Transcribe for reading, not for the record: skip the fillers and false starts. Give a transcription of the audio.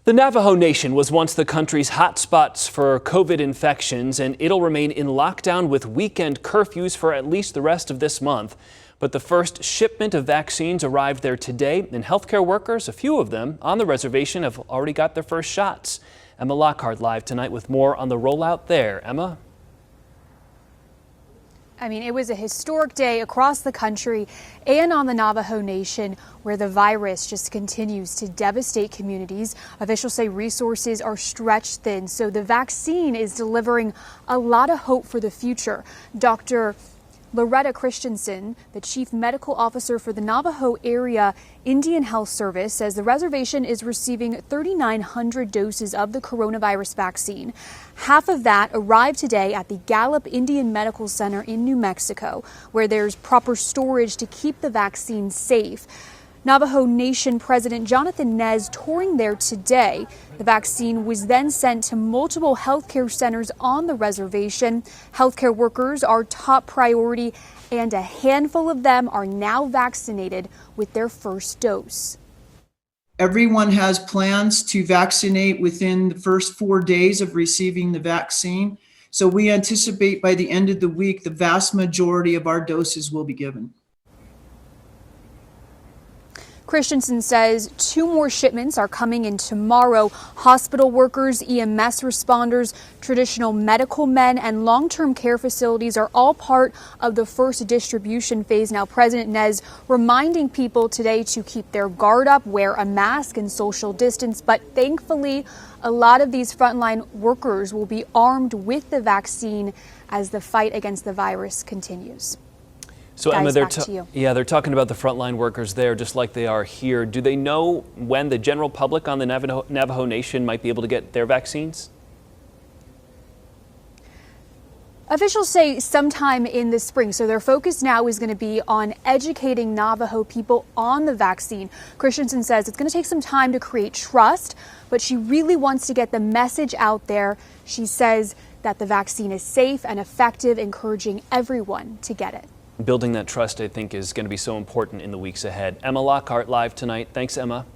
The Navajo Nation was once the country's hotspots for COVID infections, and it'll remain in lockdown with weekend curfews for at least the rest of this month. But the first shipment of vaccines arrived there today, and healthcare workers, a few of them on the reservation, have already got their first shots. Emma Lockhart live tonight with more on the rollout there. Emma? It was a historic day across the country and on the Navajo Nation, where the virus just continues to devastate communities. Officials say resources are stretched thin, so the vaccine is delivering a lot of hope for the future. Dr. Loretta Christensen, the chief medical officer for the Navajo Area Indian Health Service, says the reservation is receiving 3,900 doses of the coronavirus vaccine. Half of that arrived today at the Gallup Indian Medical Center in New Mexico, where there's proper storage to keep the vaccine safe. Navajo Nation President Jonathan Nez touring there today. The vaccine was then sent to multiple healthcare centers on the reservation. Healthcare workers are top priority, and a handful of them are now vaccinated with their first dose. Everyone has plans to vaccinate within the first 4 days of receiving the vaccine. So we anticipate by the end of the week, the vast majority of our doses will be given. Christensen says 2 more shipments are coming in tomorrow. Hospital workers, EMS responders, traditional medical men, and long-term care facilities are all part of the first distribution phase. Now, President Nez reminding people today to keep their guard up, wear a mask, and social distance. But thankfully, a lot of these frontline workers will be armed with the vaccine as the fight against the virus continues. So Guys, Emma, they're talking about the frontline workers there just like they are here. Do they know when the general public on the Navajo Nation might be able to get their vaccines? Officials say sometime in the spring, so their focus now is going to be on educating Navajo people on the vaccine. Christensen says it's going to take some time to create trust, but she really wants to get the message out there. She says that the vaccine is safe and effective, encouraging everyone to get it. Building that trust, I think, is going to be so important in the weeks ahead. Emma Lockhart live tonight. Thanks, Emma.